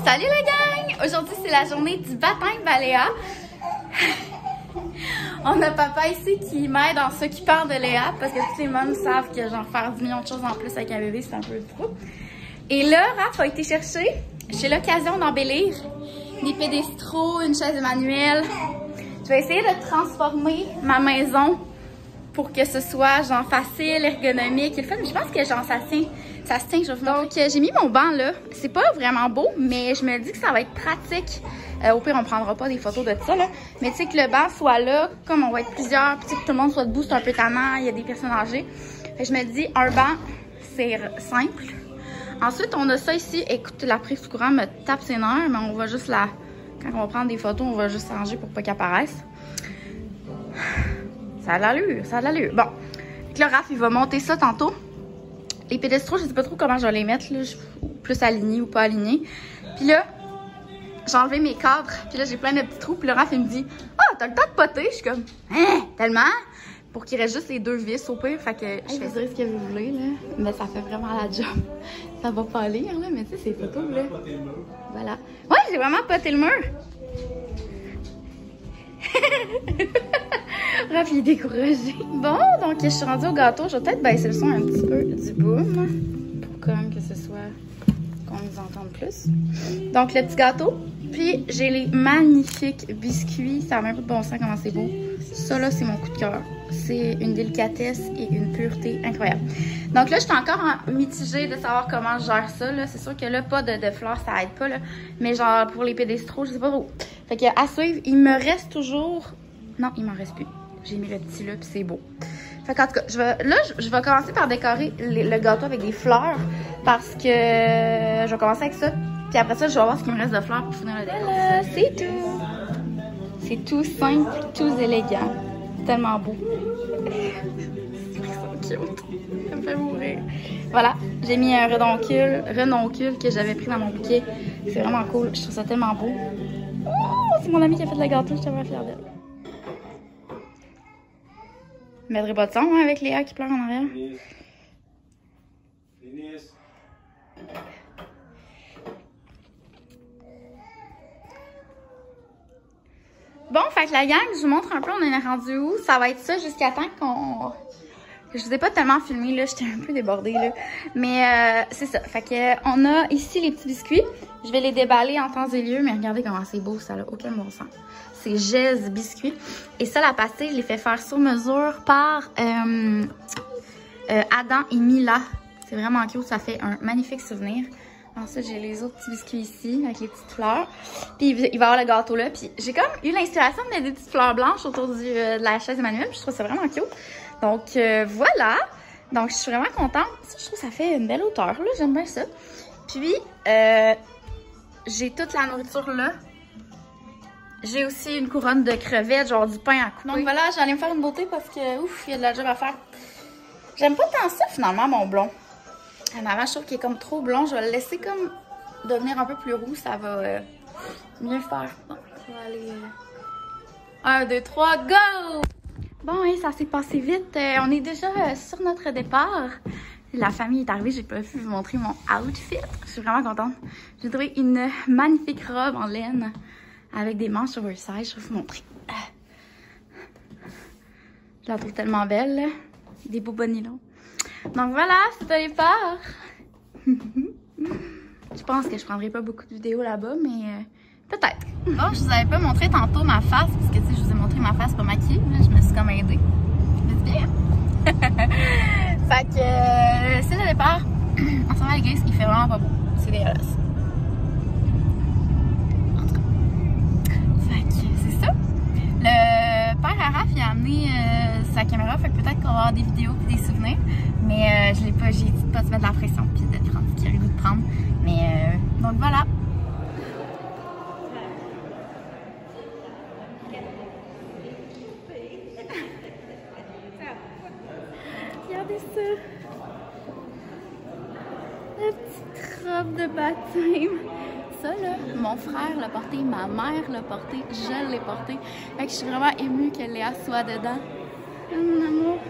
Salut la gang! Aujourd'hui, c'est la journée du baptême Léa. On a papa ici qui m'aide en s'occupant de Léa parce que toutes les mômes savent que genre faire 10 millions de choses en plus avec un bébé, c'est un peu trop. Et là, Raph a été chercher, j'ai l'occasion d'embellir des pédestros, une chaise Emmanuel. Je vais essayer de transformer ma maison pour que ce soit genre facile, ergonomique et le fun. Je pense que genre ça se tient. Donc j'ai mis mon banc là. C'est pas vraiment beau, mais je me dis que ça va être pratique. Au pire, on prendra pas des photos de ça là. Mais tu sais que le banc soit là, comme on va être plusieurs, puis que tout le monde soit debout, c'est un peu tannant, il y a des personnes âgées. Fait que je me dis un banc, c'est simple. Ensuite, on a ça ici. Écoute, la prise courant me tape ses nerfs, mais on va juste la... Quand on va prendre des photos, on va juste changer pour pas qu'elle apparaisse. Ça a de l'allure, ça a de l'allure. Bon, le Raph, il va monter ça tantôt. Les pédestros, je sais pas trop comment je vais les mettre, là, plus alignés ou pas alignés. Puis là, j'ai enlevé mes cadres, puis là, j'ai plein de petits trous. Puis le Raph, il me dit « Ah, t'as le temps de poter? » Je suis comme « Hein, tellement? » Pour qu'il reste juste les deux vis au pire. Fait que je fais ce que vous voulez, là. Mais ça fait vraiment la job. Ça va pas lire, là, mais tu sais, c'est photos, là. Voilà. Ouais, j'ai vraiment poté le mur. Raph, il est découragé. Bon, donc je suis rendue au gâteau. Je vais peut-être baisser le son un petit peu du boom pour quand même que ce soit qu'on nous entende plus. Donc le petit gâteau. Puis j'ai les magnifiques biscuits. Ça a même pas de bon sens comment c'est beau. Ça là, c'est mon coup de cœur. C'est une délicatesse et une pureté incroyable. Donc là, je suis encore mitigée de savoir comment je gère ça. C'est sûr que là, pas de fleurs, ça aide pas. Là. Mais genre pour les pédestros, je sais pas trop. Fait que à suivre, il me reste toujours... Non, il m'en reste plus. J'ai mis le petit là, puis c'est beau. Fait qu'en tout cas, je vais commencer par décorer le gâteau avec des fleurs. Parce que je vais commencer avec ça. Puis après ça, je vais voir ce qu'il me reste de fleurs pour finir le décor. Voilà, c'est tout. C'est tout simple, tout élégant. C'est tellement beau. C'est cute. Ça me fait mourir. Voilà, j'ai mis un renoncule que j'avais pris dans mon bouquet. C'est vraiment cool. Je trouve ça tellement beau. Oh, c'est mon ami qui a fait le gâteau. Je suis vraiment fière d'elle. Je mettrai pas de son hein, avec Léa qui pleure en arrière. Bon, fait que la gang, je vous montre un peu on est rendu où. Ça va être ça jusqu'à temps qu'on... Je vous ai pas tellement filmé, là, j'étais un peu débordée, là. Mais c'est ça, fait que on a ici les petits biscuits. Je vais les déballer en temps et lieu, mais regardez comment c'est beau, ça n'a aucun bon sens. C'est Gèse biscuits. Et ça, la pastille, je l'ai fait faire sur mesure par Adam et Mila. C'est vraiment cute, ça fait un magnifique souvenir. Ensuite, j'ai les autres petits biscuits ici, avec les petites fleurs. Puis, il va y avoir le gâteau là. Puis, j'ai comme eu l'inspiration de mettre des petites fleurs blanches autour de la chaise Emmanuel. Puis, je trouve ça vraiment cute. Donc, voilà. Donc, je suis vraiment contente. Ça, je trouve que ça fait une belle hauteur, là. J'aime bien ça. Puis, j'ai toute la nourriture là. J'ai aussi une couronne de crevettes, genre du pain à couper. Donc, voilà, j'allais me faire une beauté parce que, ouf, il y a de la job à faire. J'aime pas tant ça, finalement, mon blond. Avant, je trouve qu'il est comme trop blond. Je vais le laisser comme devenir un peu plus roux. Ça va mieux faire. Bon, je vais aller... 1, 2, 3, go! Bon, hein, ça s'est passé vite. On est déjà sur notre départ. La famille est arrivée. J'ai pas pu vous montrer mon outfit. Je suis vraiment contente. J'ai trouvé une magnifique robe en laine avec des manches oversize. Je vais vous montrer. Je la trouve tellement belle. Là. Des beaux bonnets longs. Donc voilà, c'est le départ. Je pense que je prendrai pas beaucoup de vidéos là-bas, mais peut-être. Oh, je vous avais pas montré tantôt ma face, parce que tu sais, je vous ai montré ma face pas maquillée. Là, je me suis comme aidée. Je me dis bien. Fait que c'est le départ. En ce moment, les gars, il fait vraiment pas beau. C'est dégueulasse. En tout cas. Fait que c'est ça. Le père Araf, il a amené sa caméra, fait que peut-être qu'on va avoir des vidéos et des souvenirs. Mais je l'ai pas, j'ai dit de pas se mettre de la pression puis de prendre ce qu'il a le goût de prendre. Mais donc voilà. Regardez ça. La petite robe de baptême. Ça là, mon frère l'a porté, ma mère l'a porté, je l'ai porté. Fait que je suis vraiment émue que Léa soit dedans. Mon amour.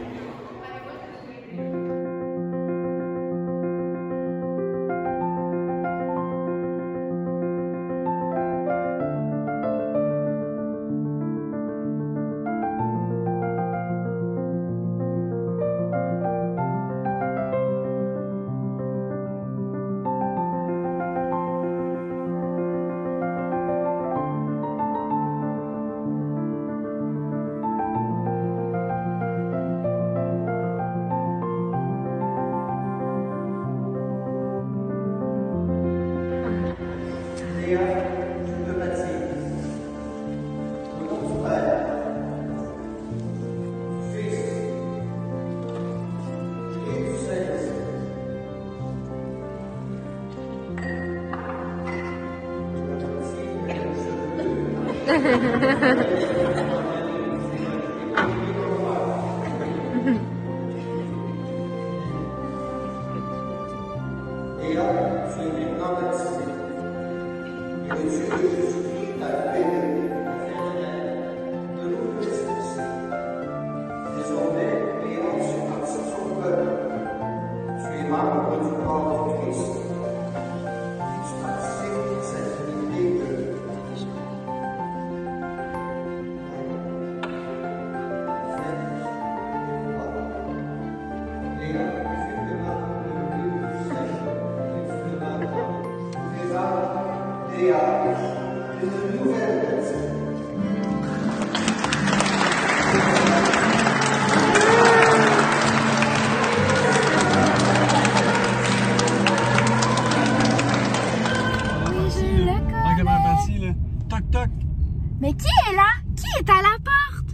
Mais qui est là? Qui est à la porte?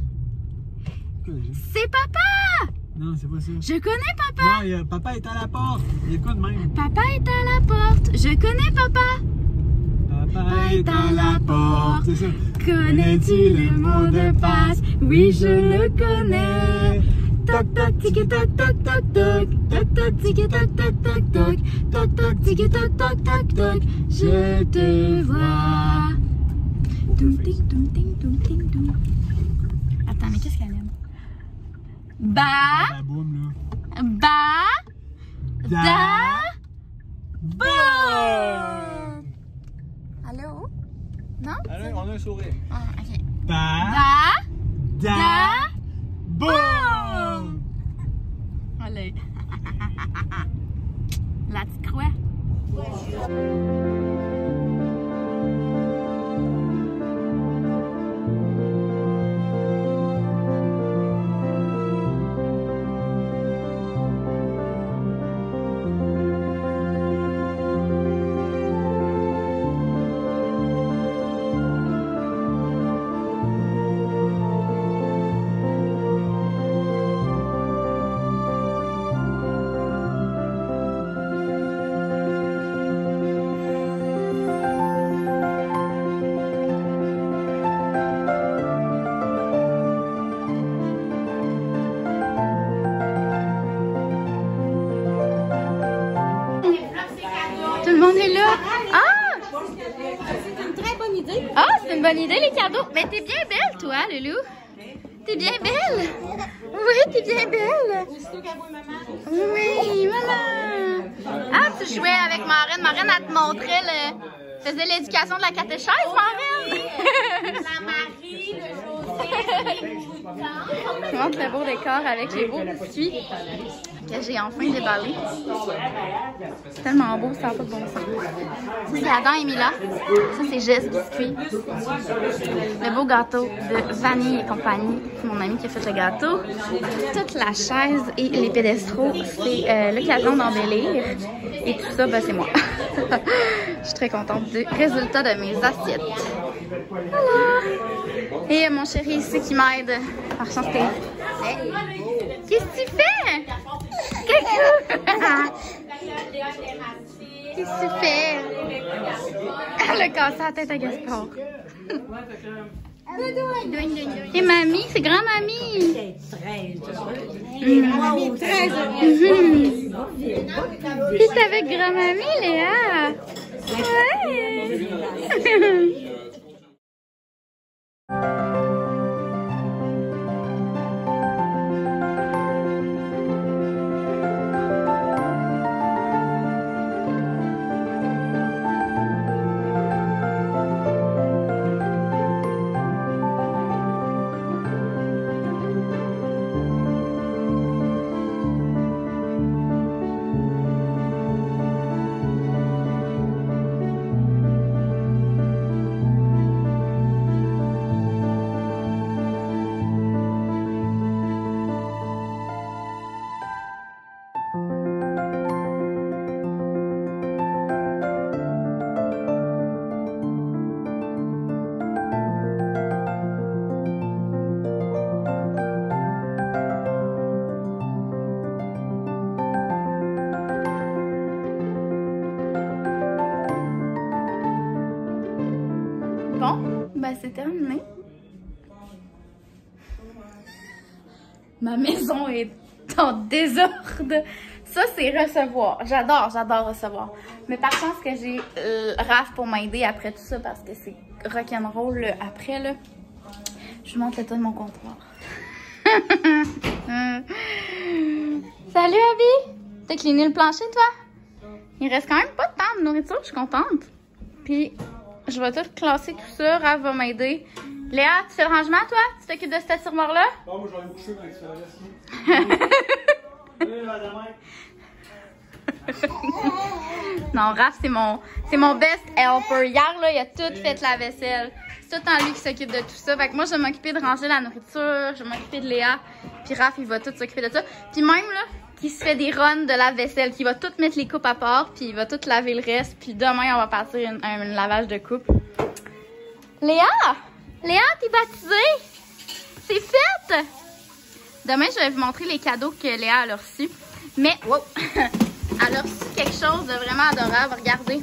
C'est papa! Non, c'est pas ça. Je connais papa! Non, papa est à la porte. Il y a quoi de même? Papa est à la porte. Je connais papa. Papa est à la porte. C'est ça. Connais-tu le mot de passe? Oui, je le connais. Toc toc tiki toc toc toc toc. Toc toc tiki toc toc toc toc. Toc toc tiki toc toc toc toc. Je te vois. Doum ting doum ting doum ting doum. Attends, mais qu'est-ce qu'elle aime? La boum, là. Boum! Allô? Non? Allez, on a un sourire. Ah, ok. Boum! Allez. Là, tu crois? Tout le monde est là. Ah! C'est une très bonne idée. Ah, c'est une bonne idée, les cadeaux. Mais t'es bien belle, toi, Loulou. T'es bien belle. Oui, t'es bien belle. Oui, maman. Ah, tu jouais avec Marraine. Marraine, elle te montrait faisait l'éducation de la catéchèse, Marraine. La Marie, le José, les boutons. Je montre le beau décor avec les beaux biscuits que j'ai enfin déballé. C'est tellement beau, ça n'a pas de bon sens. Ça, c'est Adam et Mila. Ça, c'est Jess Biscuit. Le beau gâteau de vanille et compagnie. C'est mon ami qui a fait le gâteau. Toute la chaise et les pédestraux, c'est l'occasion d'embellir. Et tout ça, ben, c'est moi. Je suis très contente du résultat de mes assiettes. Voilà. Et mon chéri ici qui m'aide par chanter. Qu'est-ce que tu fais? Coucou! Qu'est-ce que tu fais? Elle a cassé la tête à Gaspard. Et mamie, c'est grand-mamie. Mamie, très C'est avec grand-mamie, Léa. Ouais. Bon, ben c'est terminé. Ma maison est en désordre. Ça, c'est recevoir. J'adore recevoir. Mais par contre, que j'ai Raph pour m'aider après tout ça parce que c'est rock'n'roll après, là. Je vous montre l'état de mon comptoir. Salut, Abby! T'as cleané le plancher, toi? Il reste quand même pas de temps de nourriture, je suis contente. Puis, je vais tout classer tout ça. Raph va m'aider. Léa, tu fais le rangement, toi? Tu t'occupes de cette tiroir-là? Non, moi, je vais aller me coucher avec ça. Non, Raph, c'est mon best helper. Hier, là, il a tout fait la vaisselle. C'est tout en lui qui s'occupe de tout ça. Fait que moi, je vais m'occuper de ranger la nourriture, je vais m'occuper de Léa. Puis Raph, il va tout s'occuper de ça. Puis même, là, qui se fait des runs de la vaisselle, qui va tout mettre les coupes à part, puis il va tout laver le reste. Puis demain, on va partir un lavage de coupe. Léa! Léa, t'es baptisée! C'est fait! Demain, je vais vous montrer les cadeaux que Léa a reçus. Mais, wow! Elle a reçu quelque chose de vraiment adorable. Regardez.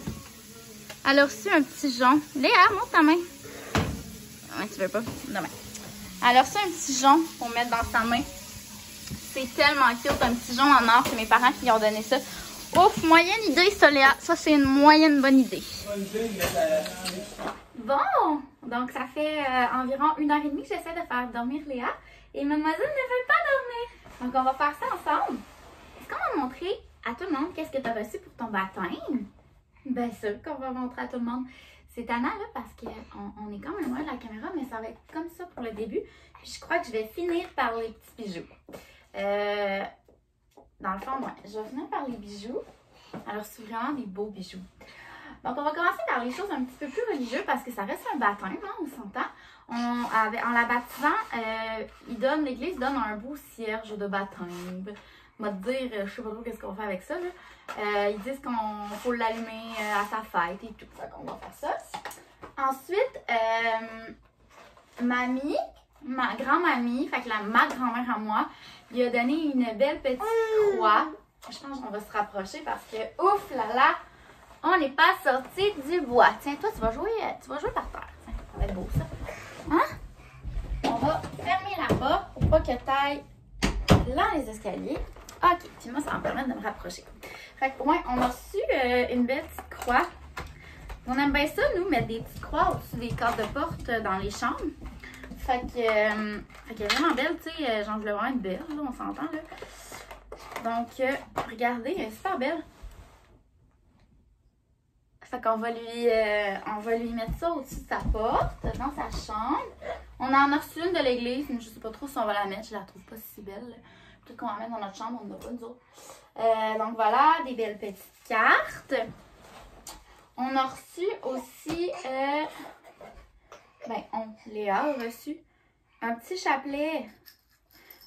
Elle a reçu un petit jonc. Léa, montre ta main. Ouais, tu veux pas? Demain. Elle a reçu un petit jonc pour mettre dans sa main. C'est tellement cute, un petit jonc en or. C'est mes parents qui lui ont donné ça. Ouf, moyenne idée, ça, Léa. Ça, c'est une moyenne bonne idée. Bon, donc ça fait environ 1h30 que j'essaie de faire dormir Léa. Et mademoiselle ne veut pas dormir. Donc, on va faire ça ensemble. Est-ce qu'on va montrer à tout le monde qu'est-ce que tu as reçu pour ton baptême? Bien sûr qu'on va montrer à tout le monde. C'est tannant, là, parce qu'on est quand même loin de la caméra, mais ça va être comme ça pour le début. Puis je crois que je vais finir par les petits bijoux. Dans le fond, ouais, je vais finir par les bijoux. Alors, c'est vraiment des beaux bijoux. Donc, on va commencer par les choses un petit peu plus religieuses parce que ça reste un baptême, hein, on s'entend. En la baptisant, l'Église donne un beau cierge de baptême. On va te dire, je sais pas trop qu'est-ce qu'on va faire avec ça. Là. Ils disent qu'on faut l'allumer à sa fête et tout. Fait qu'on va faire ça. Ensuite, ma grand-mamie, fait que ma grand-mère à moi, lui a donné une belle petite croix. Je pense qu'on va se rapprocher parce que, ouf là là, on n'est pas sorti du bois. Tiens, toi, tu vas jouer par terre. Tiens, ça va être beau, ça. Hein? On va fermer là-bas pour pas que tu ailles dans les escaliers. OK, puis moi, ça va me permettre de me rapprocher. Fait que pour moi, on a reçu une belle petite croix. On aime bien ça, nous, mettre des petites croix au-dessus des cadres de porte dans les chambres. Fait qu'elle est vraiment belle, tu sais, j'en voulais vraiment être belle, là, on s'entend, là. Donc, regardez, elle est super belle. Fait qu'on va lui mettre ça au-dessus de sa porte, dans sa chambre. On en a reçu une de l'église, mais je sais pas trop si on va la mettre, je la trouve pas si belle. Peut-être qu'on va la mettre dans notre chambre, on n'a pas nous autres. Donc voilà, des belles petites cartes. On a reçu aussi, Léa a reçu un petit chapelet.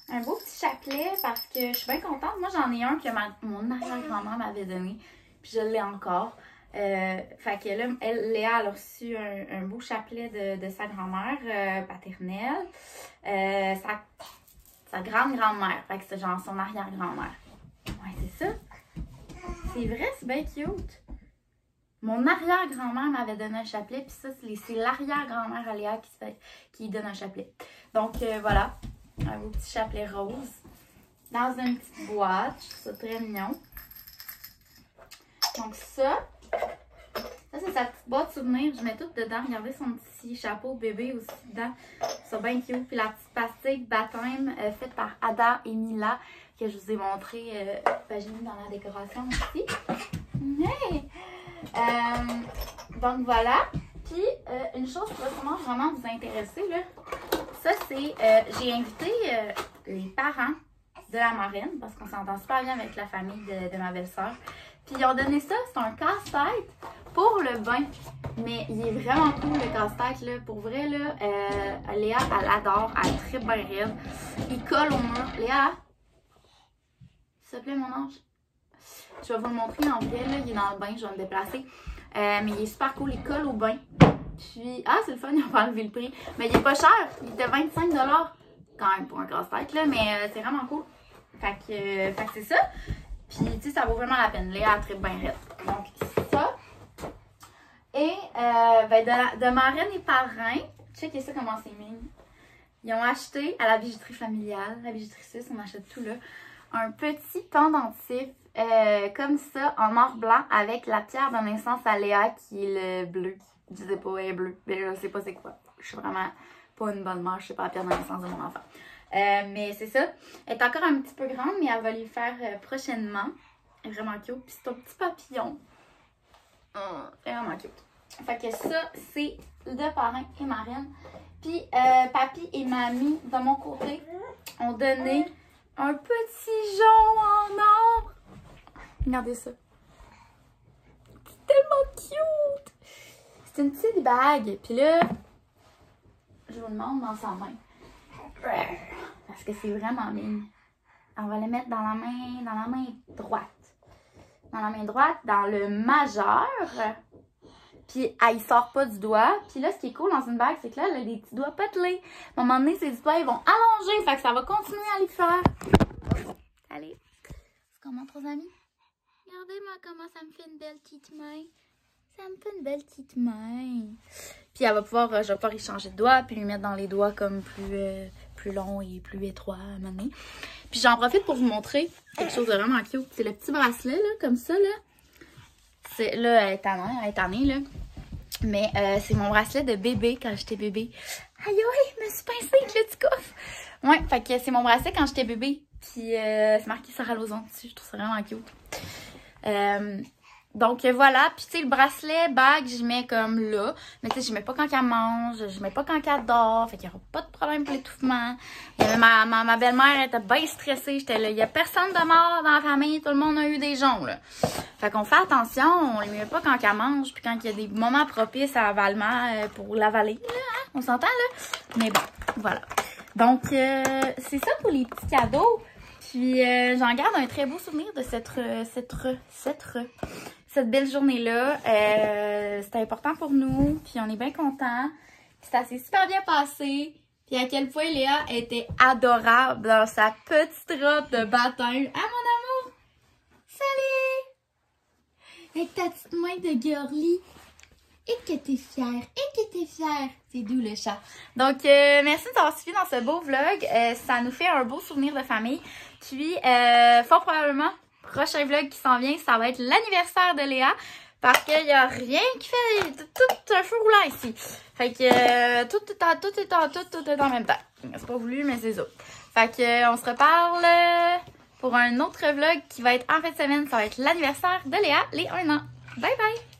Un beau petit chapelet parce que je suis bien contente. Moi, j'en ai un que mon arrière-grand-mère m'avait donné. Puis je l'ai encore. Fait que là, Léa a reçu un beau chapelet de sa grand-mère paternelle. Sa grande-grand-mère. Fait que c'est genre son arrière-grand-mère. Ouais, c'est ça. C'est vrai, c'est bien cute. Mon arrière-grand-mère m'avait donné un chapelet. Puis ça, c'est l'arrière-grand-mère à Léa qui donne un chapelet. Donc, voilà. Un beau petit chapelet rose. Dans une petite boîte. Je trouve ça très mignon. Donc ça c'est sa petite boîte souvenir. Je mets tout dedans. Regardez son petit chapeau bébé aussi dedans. C'est bien cute. Puis la petite pastille baptême faite par Ada et Mila que je vous ai montré. J'ai mis dans la décoration aussi. Mais, donc voilà. Puis une chose qui va sûrement vraiment vous intéresser là. Ça c'est, j'ai invité les parents de la marraine parce qu'on s'entend super bien avec la famille de ma belle-sœur. Puis ils ont donné ça, c'est un casse-tête pour le bain. Mais il est vraiment cool le casse-tête là. Pour vrai là, Léa elle adore, elle tripe bien raide. Il colle au mur. Léa, s'il te plaît mon ange. Je vais vous le montrer en vrai là, il est dans le bain, je vais me déplacer. Mais il est super cool, il colle au bain. Puis, c'est le fun, ils ont pas enlevé le prix. Mais il est pas cher, il était 25 $ quand même pour un casse-tête là, mais c'est vraiment cool. Fait que c'est ça. Puis, tu sais, ça vaut vraiment la peine. Léa a très bien raide. Donc, ça. Et ben de marraine et parrain, checkez ça comment c'est mignon. Ils ont acheté à la bijouterie familiale, la bijouterie suisse, on achète tout là, un petit pendentif comme ça en or blanc avec la pierre de naissance à Léa qui est le bleu. Je sais pas, elle est bleue, mais je sais pas c'est quoi. Je suis vraiment pas une bonne mère, je sais pas la pierre de naissance de mon enfant. Mais c'est ça. Elle est encore un petit peu grande, mais elle va lui faire prochainement. Elle est vraiment cute. Puis c'est un petit papillon. C'est vraiment cute. Fait que ça, c'est le parrain et marraine. Puis papy et mamie, de mon côté, ont donné un petit jonc en or. Regardez ça. C'est tellement cute. C'est une petite bague. Puis là, je vous demande dans sa main. Parce que c'est vraiment mignon. On va le mettre dans la main droite. Dans la main droite, dans le majeur. Puis il sort pas du doigt. Puis là, ce qui est cool dans une bague, c'est que là, elle a des petits doigts potelés. À un moment donné, ces doigts, ils vont allonger. Fait que ça va continuer à les faire. Allez. C'est comment, trop amis? Regardez-moi comment ça me fait une belle petite main. Ça me fait une belle petite main. Puis elle va pouvoir, je vais pouvoir y changer de doigt, puis lui mettre dans les doigts comme plus long et plus étroit à un moment donné. Puis j'en profite pour vous montrer quelque chose de vraiment cute. C'est le petit bracelet, là, comme ça, là. Là, elle est tannée, là. Mais c'est mon bracelet de bébé quand j'étais bébé. Aïe, aïe, je me suis pincée avec le petit coffre. Ouais, fait que c'est mon bracelet quand j'étais bébé. Puis c'est marqué Sarah Lauzon dessus. Je trouve ça vraiment cute. Donc voilà, puis tu sais, le bracelet, bague, j'y mets comme là. Mais tu sais, je mets pas quand elle mange, je mets pas quand elle dort. Fait qu'il n'y aura pas de problème pour l'étouffement. Ma belle-mère était bien stressée. J'étais là, il y a personne de mort dans la famille, tout le monde a eu des joncs, là. Fait qu'on fait attention, on les met pas quand elle mange, puis quand il y a des moments propices à l'avalement pour l'avaler. Hein? On s'entend, là? Mais bon, voilà. Donc, c'est ça pour les petits cadeaux. Puis, j'en garde un très beau souvenir de cette belle journée-là. C'était important pour nous, puis on est bien contents. Puis ça s'est super bien passé. Puis à quel point Léa était adorable dans sa petite robe de baptême. Ah, mon amour! Salut! Avec ta petite main de girly. Et que t'es fière, C'est doux le chat. Donc, merci de t'avoir suivi dans ce beau vlog. Ça nous fait un beau souvenir de famille. Puis, fort probablement, prochain vlog qui s'en vient, ça va être l'anniversaire de Léa. Parce qu'il n'y a rien qui fait tout un feu roulant ici. Fait que tout est en même temps. C'est pas voulu, mais c'est ça. Fait que on se reparle pour un autre vlog qui va être en fin de semaine. Ça va être l'anniversaire de Léa, les 1 an. Bye bye!